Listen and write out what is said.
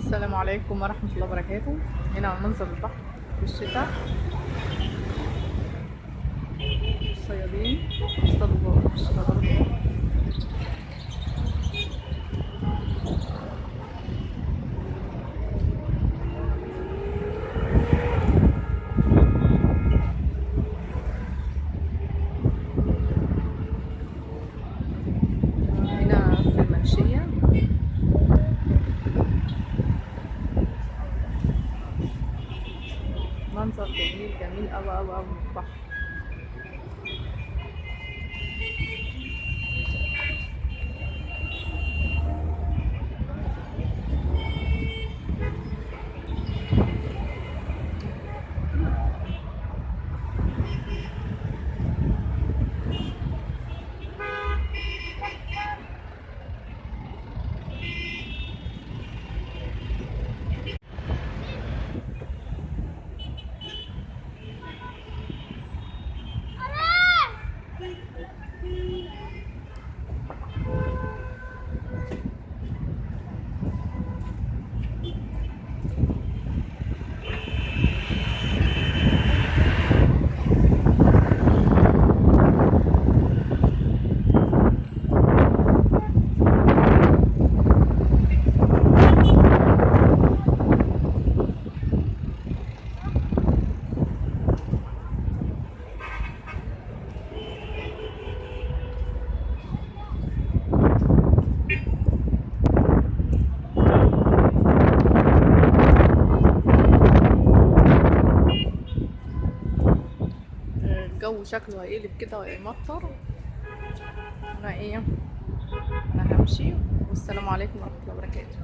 السلام عليكم ورحمة الله وبركاته. هنا على منظر البحر في الشتاء، الصيادين اصطادوا في الشتاء برضه. هنا في المنشية منظر جميل جميل أوي أوي أوي من البحر. الجو شكله هيقلب كده وهيمطر. انا همشي، والسلام عليكم ورحمة الله وبركاته.